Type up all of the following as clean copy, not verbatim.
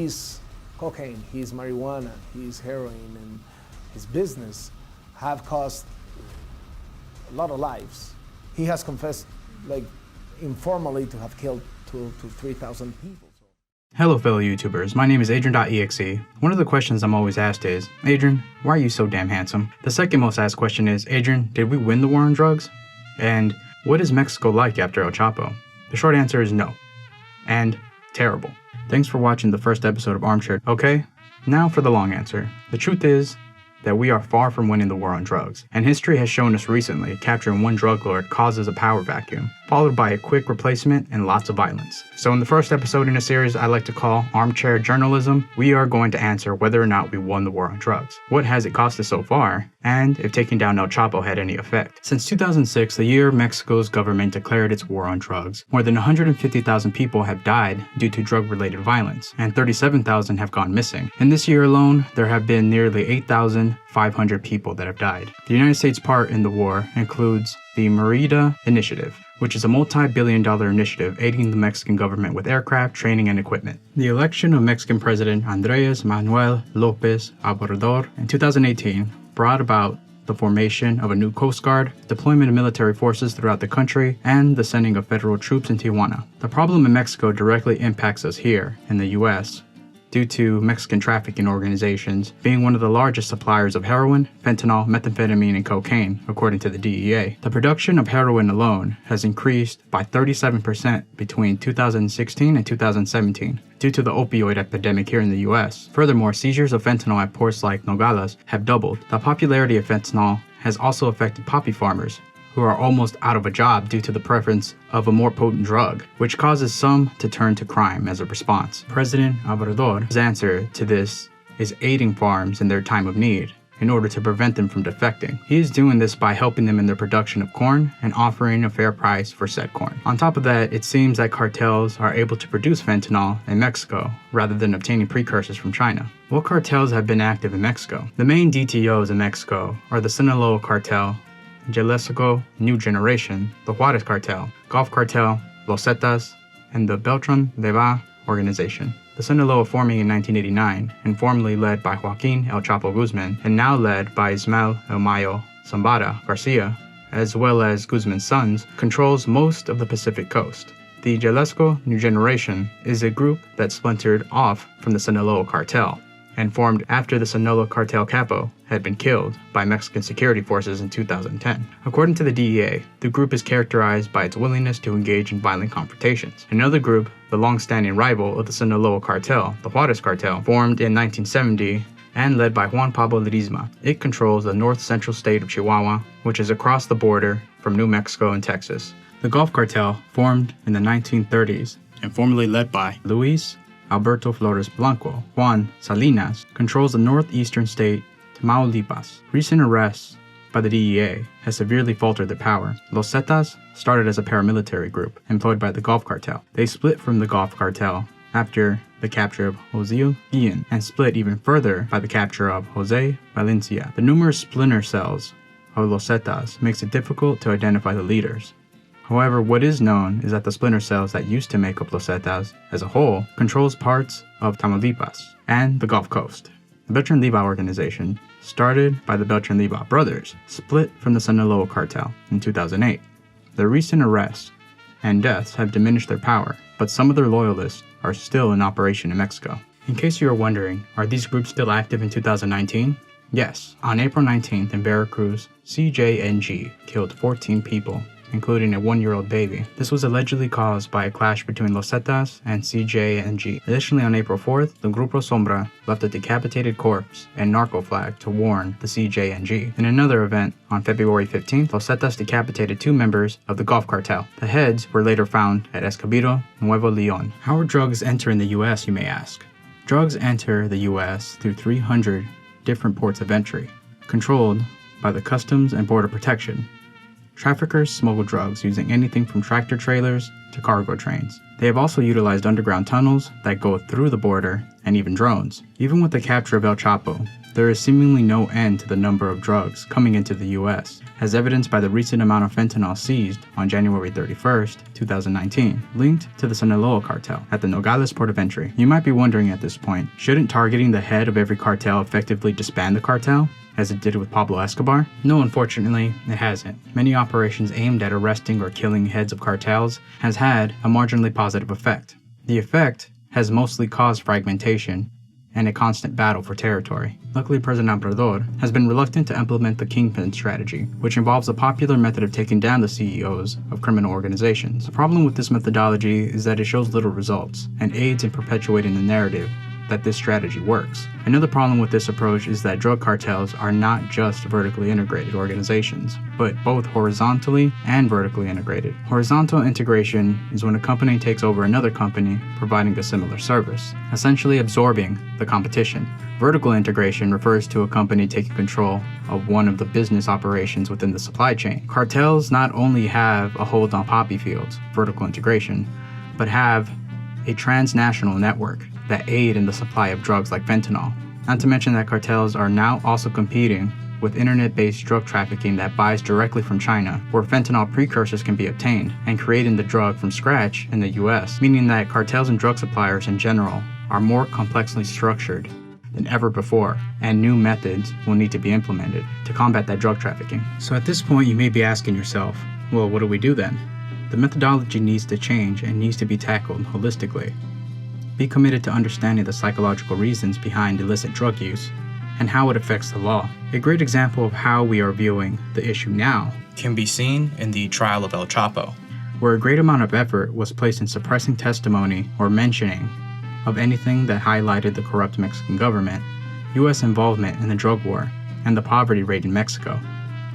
his cocaine, his marijuana, his heroin, and his business have cost a lot of lives. He has confessed, like, informally to have killed 2,000 to 3,000 people. Hello fellow YouTubers, my name is Adrian.exe. One of the questions I'm always asked is, Adrian, why are you so damn handsome? The second most asked question is, Adrian, did we win the war on drugs? And what is Mexico like after El Chapo? The short answer is no. And terrible. Thanks for watching the first episode of Armchair. Okay, now for the long answer. The truth is that we are far from winning the war on drugs, and history has shown us recently capturing one drug lord causes a power vacuum, followed by a quick replacement and lots of violence. So in the first episode in a series I like to call Armchair Journalism, we are going to answer whether or not we won the war on drugs, what has it cost us so far, and if taking down El Chapo had any effect. Since 2006, the year Mexico's government declared its war on drugs, more than 150,000 people have died due to drug-related violence, and 37,000 have gone missing. In this year alone, there have been nearly 8,500 people that have died. The United States' part in the war includes the Mérida Initiative, which is a multi-billion-dollar initiative aiding the Mexican government with aircraft, training, and equipment. The election of Mexican President Andrés Manuel López Obrador in 2018 brought about the formation of a new Coast Guard, deployment of military forces throughout the country, and the sending of federal troops in Tijuana. The problem in Mexico directly impacts us here in the US, due to Mexican trafficking organizations being one of the largest suppliers of heroin, fentanyl, methamphetamine, and cocaine, according to the DEA. The production of heroin alone has increased by 37% between 2016 and 2017 due to the opioid epidemic here in the US. Furthermore, seizures of fentanyl at ports like Nogales have doubled. The popularity of fentanyl has also affected poppy farmers, who are almost out of a job due to the preference of a more potent drug, which causes some to turn to crime as a response. President Obrador's answer to this is aiding farms in their time of need in order to prevent them from defecting. He is doing this by helping them in their production of corn and offering a fair price for said corn. On top of that, it seems that cartels are able to produce fentanyl in Mexico rather than obtaining precursors from China. What cartels have been active in Mexico? The main DTOs in Mexico are the Sinaloa Cartel, Jalisco New Generation, the Juarez Cartel, Gulf Cartel, Los Zetas, and the Beltran Leyva organization. The Sinaloa forming in 1989 and formerly led by Joaquin El Chapo Guzman and now led by Ismael El Mayo Zambada Garcia, as well as Guzman's sons, controls most of the Pacific coast. The Jalisco New Generation is a group that splintered off from the Sinaloa Cartel and formed after the Sinaloa Cartel Capo had been killed by Mexican security forces in 2010. According to the DEA, the group is characterized by its willingness to engage in violent confrontations. Another group, the long-standing rival of the Sinaloa Cartel, the Juarez Cartel, formed in 1970 and led by Juan Pablo Ledesma. It controls the north-central state of Chihuahua, which is across the border from New Mexico and Texas. The Gulf Cartel, formed in the 1930s and formerly led by Luis Alberto Flores Blanco, Juan Salinas, controls the northeastern state Tamaulipas. Recent arrests by the DEA has severely faltered their power. Los Zetas started as a paramilitary group employed by the Gulf Cartel. They split from the Gulf Cartel after the capture of Jose Ian and split even further by the capture of Jose Valencia. The numerous splinter cells of Los Zetas makes it difficult to identify the leaders. However, what is known is that the splinter cells that used to make up Los Zetas as a whole controls parts of Tamaulipas and the Gulf Coast. The Beltran Leyva organization, started by the Beltran Leyva brothers, split from the Sinaloa Cartel in 2008. Their recent arrests and deaths have diminished their power, but some of their loyalists are still in operation in Mexico. In case you are wondering, are these groups still active in 2019? Yes. On April 19th in Veracruz, CJNG killed 14 people, including a 1-year-old baby. This was allegedly caused by a clash between Los Zetas and CJNG. Additionally, on April 4th, the Grupo Sombra left a decapitated corpse and narco flag to warn the CJNG. In another event, on February 15th, Los Zetas decapitated 2 members of the Gulf Cartel. The heads were later found at Escobedo, Nuevo Leon. How are drugs entering the US, you may ask? Drugs enter the US through 300 different ports of entry, controlled by the Customs and Border Protection. Traffickers smuggle drugs using anything from tractor trailers to cargo trains. They have also utilized underground tunnels that go through the border, and even drones. Even with the capture of El Chapo, there is seemingly no end to the number of drugs coming into the US, as evidenced by the recent amount of fentanyl seized on January 31st, 2019, linked to the Sinaloa cartel at the Nogales port of entry. You might be wondering at this point, shouldn't targeting the head of every cartel effectively disband the cartel, as it did with Pablo Escobar? No, unfortunately, it hasn't. Many operations aimed at arresting or killing heads of cartels has had a marginally positive effect. The effect has mostly caused fragmentation and a constant battle for territory. Luckily, President Obrador has been reluctant to implement the kingpin strategy, which involves a popular method of taking down the CEOs of criminal organizations. The problem with this methodology is that it shows little results and aids in perpetuating the narrative that this strategy works. Another problem with this approach is that drug cartels are not just vertically integrated organizations, but both horizontally and vertically integrated. Horizontal integration is when a company takes over another company providing a similar service, essentially absorbing the competition. Vertical integration refers to a company taking control of one of the business operations within the supply chain. Cartels not only have a hold on poppy fields, vertical integration, but have a transnational network that aid in the supply of drugs like fentanyl. Not to mention that cartels are now also competing with internet-based drug trafficking that buys directly from China, where fentanyl precursors can be obtained, and creating the drug from scratch in the US, meaning that cartels and drug suppliers in general are more complexly structured than ever before, and new methods will need to be implemented to combat that drug trafficking. So at this point, you may be asking yourself, well, what do we do then? The methodology needs to change and needs to be tackled holistically. Be committed to understanding the psychological reasons behind illicit drug use and how it affects the law. A great example of how we are viewing the issue now can be seen in the trial of El Chapo, where a great amount of effort was placed in suppressing testimony or mentioning of anything that highlighted the corrupt Mexican government, US involvement in the drug war, and the poverty rate in Mexico,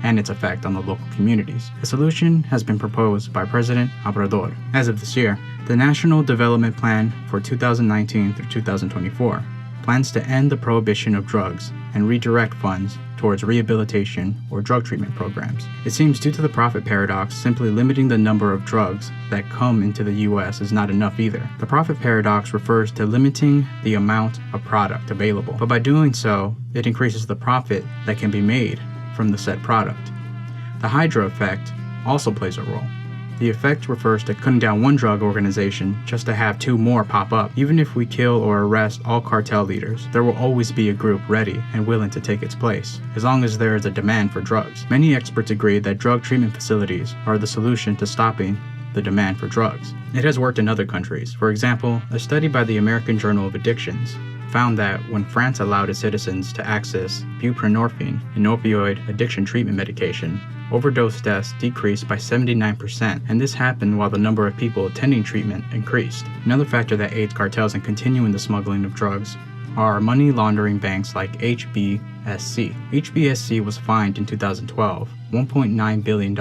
and its effect on the local communities. A solution has been proposed by President Obrador. As of this year, the National Development Plan for 2019 through 2024 plans to end the prohibition of drugs and redirect funds towards rehabilitation or drug treatment programs. It seems due to the profit paradox, simply limiting the number of drugs that come into the US is not enough either. The profit paradox refers to limiting the amount of product available, but by doing so, it increases the profit that can be made from the said product. The Hydra Effect also plays a role. The effect refers to cutting down one drug organization just to have two more pop up. Even if we kill or arrest all cartel leaders, there will always be a group ready and willing to take its place, as long as there is a demand for drugs. Many experts agree that drug treatment facilities are the solution to stopping the demand for drugs. It has worked in other countries. For example, a study by the American Journal of Addictions found that when France allowed its citizens to access buprenorphine, an opioid addiction treatment medication, overdose deaths decreased by 79%, and this happened while the number of people attending treatment increased. Another factor that aids cartels in continuing the smuggling of drugs are money laundering banks like HBSC. HBSC was fined in 2012 $1.9 billion,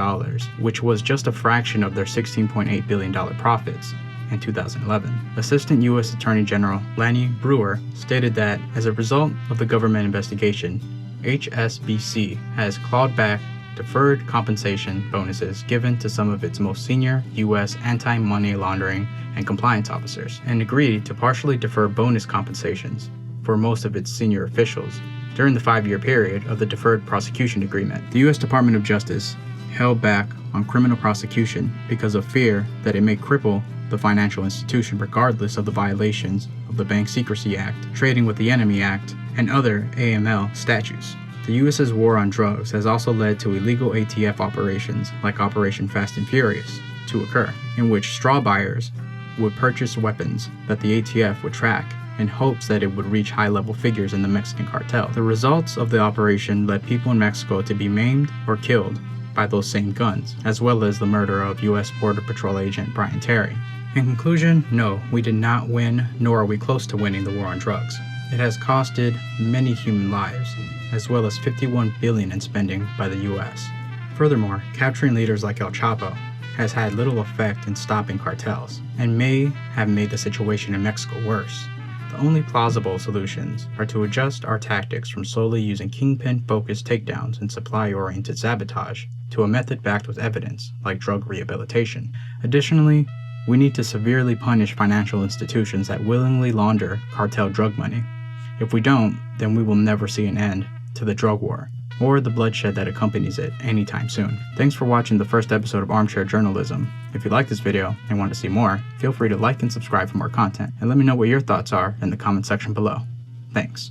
which was just a fraction of their $16.8 billion profits in 2011. Assistant U.S. Attorney General Lanny Breuer stated that as a result of the government investigation, HSBC has clawed back deferred compensation bonuses given to some of its most senior U.S. anti-money laundering and compliance officers, and agreed to partially defer bonus compensations for most of its senior officials during the 5-year period of the deferred prosecution agreement. The U.S. Department of Justice held back on criminal prosecution because of fear that it may cripple the financial institution regardless of the violations of the Bank Secrecy Act, Trading with the Enemy Act, and other AML statutes. The U.S.'s war on drugs has also led to illegal ATF operations like Operation Fast and Furious to occur, in which straw buyers would purchase weapons that the ATF would track in hopes that it would reach high-level figures in the Mexican cartel. The results of the operation led people in Mexico to be maimed or killed by those same guns, as well as the murder of U.S. Border Patrol agent Brian Terry. In conclusion, no, we did not win, nor are we close to winning the war on drugs. It has costed many human lives, as well as $51 billion in spending by the U.S. Furthermore, capturing leaders like El Chapo has had little effect in stopping cartels, and may have made the situation in Mexico worse. The only plausible solutions are to adjust our tactics from solely using kingpin-focused takedowns and supply-oriented sabotage to a method backed with evidence, like drug rehabilitation. Additionally, we need to severely punish financial institutions that willingly launder cartel drug money. If we don't, then we will never see an end to the drug war, or the bloodshed that accompanies it anytime soon. Thanks for watching the first episode of Armchair Journalism. If you like this video and want to see more, feel free to like and subscribe for more content, and let me know what your thoughts are in the comment section below. Thanks.